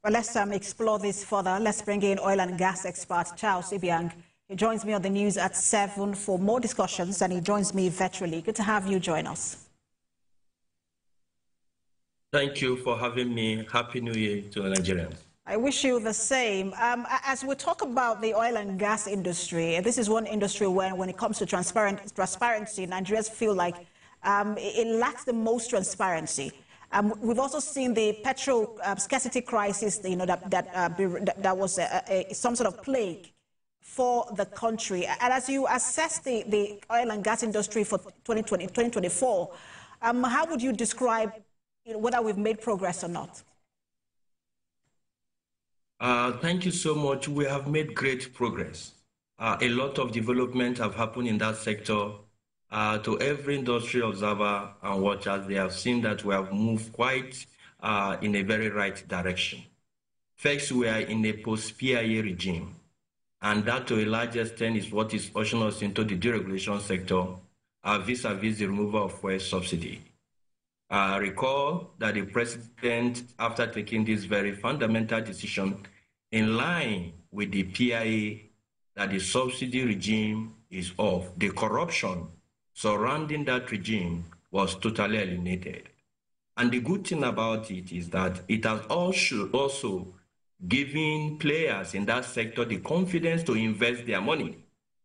Well, let's explore this further. Let's bring in oil and gas expert Charles Ibiang. He joins me on the news at 7 for more discussions, and he joins me virtually. Good to have you join us. Thank you for having me. Happy New Year to Nigerians. I wish you the same. As we talk about the oil and gas industry, this is one industry where, when it comes to transparency, Nigerians feel like it lacks the most transparency. We've also seen the petrol scarcity crisis, that was some sort of plague for the country. And as you assess the oil and gas industry for 2024, how would you describe whether we've made progress or not? Thank you so much. We have made great progress. A lot of development have happened in that sector. To every industry observer and watchers, they have seen that we have moved quite in a very right direction. First, we are in a post-PIA regime, and that to a large extent is what is ushering us into the deregulation sector vis-a-vis the removal of fuel subsidy. Recall that the president, after taking this very fundamental decision, in line with the PIA, that the subsidy regime is off, the corruption surrounding that regime was totally eliminated. And the good thing about it is that it has also given players in that sector the confidence to invest their money,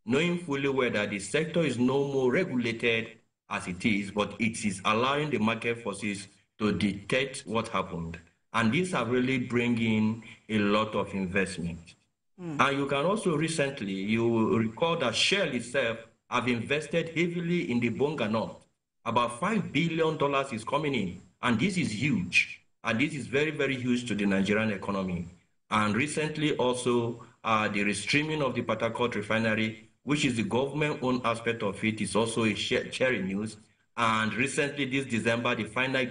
knowing fully well that the sector is no more regulated as it is, but it is allowing the market forces to dictate what happened. And these are really bringing a lot of investment. And you can also recently, you recall that Shell itself have invested heavily in the Bonga North. About $5 billion is coming in, and this is huge. And this is very, very huge to the Nigerian economy. And recently also, the restreaming of the Port Harcourt refinery, which is the government-owned aspect of it, is also a cherry news. And recently, this December, the final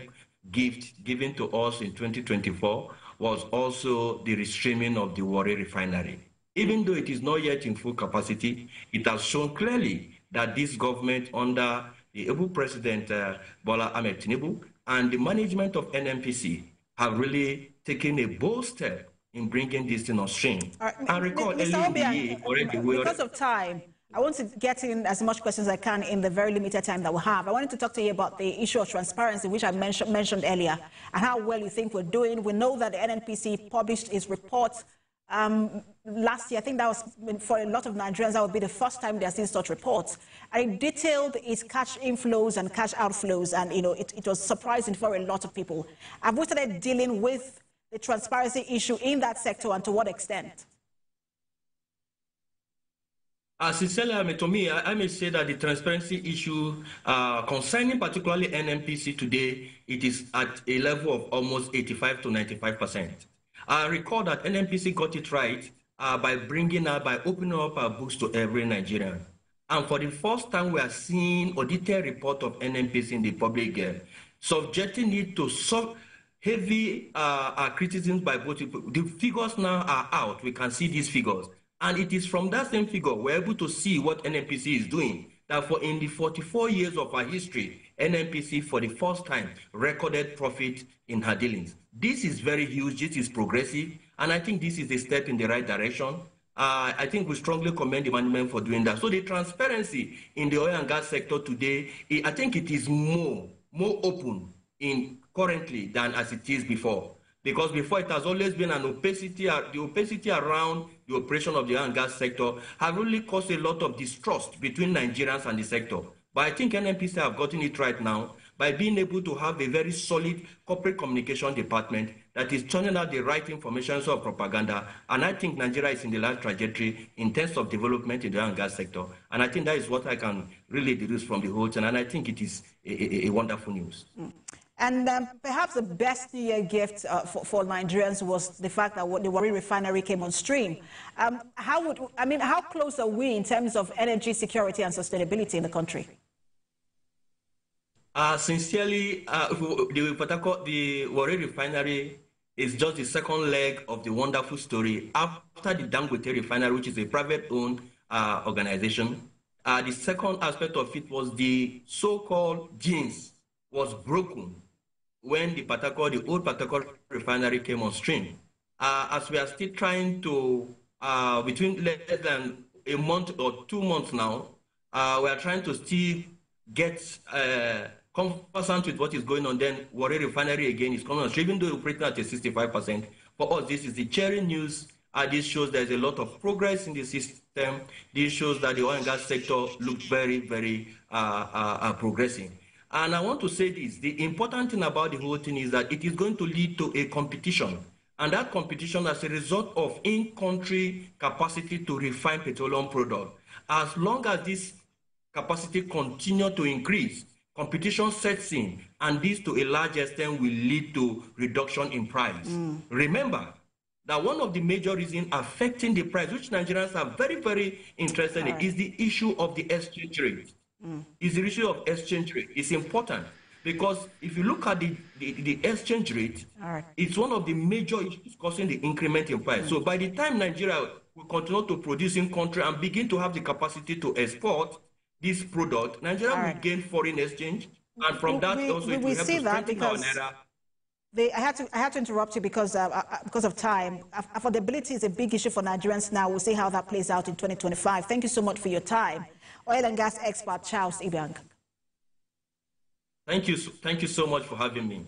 gift given to us in 2024 was also the restreaming of the Warri refinery. Even though it is not yet in full capacity, it has shown clearly that this government under the able President Bola Ahmed Tinubu and the management of NNPC have really taken a bold step in bringing this thing on stream. And recall, because of time, I want to get in as much questions as I can in the very limited time that we have. I wanted to talk to you about the issue of transparency, which I mentioned earlier, and how well you think we're doing. We know that the NNPC published its report last year. I think that was, for a lot of Nigerians, that would be the first time they're seeing such reports. And it detailed its cash inflows and cash outflows, and it was surprising for a lot of people. Have we started dealing with the transparency issue in that sector, and to what extent? Sincerely, to me, I may say that the transparency issue concerning particularly NNPC today, it is at a level of almost 85 to 95%. I recall that NNPC got it right by opening up our books to every Nigerian. And for the first time, we are seeing audited report of NNPC in the public, subjecting it to heavy criticism by both people. The figures now are out. We can see these figures. And it is from that same figure we're able to see what NNPC is doing. That in the 44 years of our history, NNPC for the first time recorded profit in her dealings. This is very huge, this is progressive, and I think this is a step in the right direction. I think we strongly commend the management for doing that. So the transparency in the oil and gas sector today, I think it is more open currently than as it is before. Because before it has always been an opacity, the opacity around the operation of the oil and gas sector have really caused a lot of distrust between Nigerians and the sector. But I think NNPC have gotten it right now by being able to have a very solid corporate communication department that is turning out the right information of propaganda. And I think Nigeria is in the right trajectory in terms of development in the oil and gas sector. And I think that is what I can really deduce from the whole thing. And I think it is a wonderful news. And perhaps the best New Year gift for Nigerians was the fact that the Warri refinery came on stream. How close are we in terms of energy security and sustainability in the country? Sincerely, the Warri refinery is just the second leg of the wonderful story after the Dangote refinery, which is a private-owned organization. The second aspect of it was the so-called jinx was broken when the old Port Harcourt refinery came on stream. as we are still trying to, between less than a month or 2 months now, we are trying to still get conversant with what is going on. Then Warri Refinery again is coming on, even though operating at a 65%. For us, this is the cheering news. This shows there's a lot of progress in the system. This shows that the oil and gas sector looks very, very progressing. And I want to say this, the important thing about the whole thing is that it is going to lead to a competition. And that competition as a result of in-country capacity to refine petroleum products. As long as this capacity continues to increase, competition sets in, and this to a large extent will lead to reduction in price. Remember that one of the major reasons affecting the price, which Nigerians are very, very interested in, is the issue of the exchange rate. Is the issue of exchange rate. It's important because if you look at the exchange rate, it's one of the major issues causing the increment in price. So by the time Nigeria will continue to produce in country and begin to have the capacity to export this product, Nigeria will gain foreign exchange, and from that also it will help to strengthen our naira. I had to interrupt you because of time. Affordability is a big issue for Nigerians now. We'll see how that plays out in 2025. Thank you so much for your time. Oil and gas expert Charles Ibiang. Thank you so much for having me.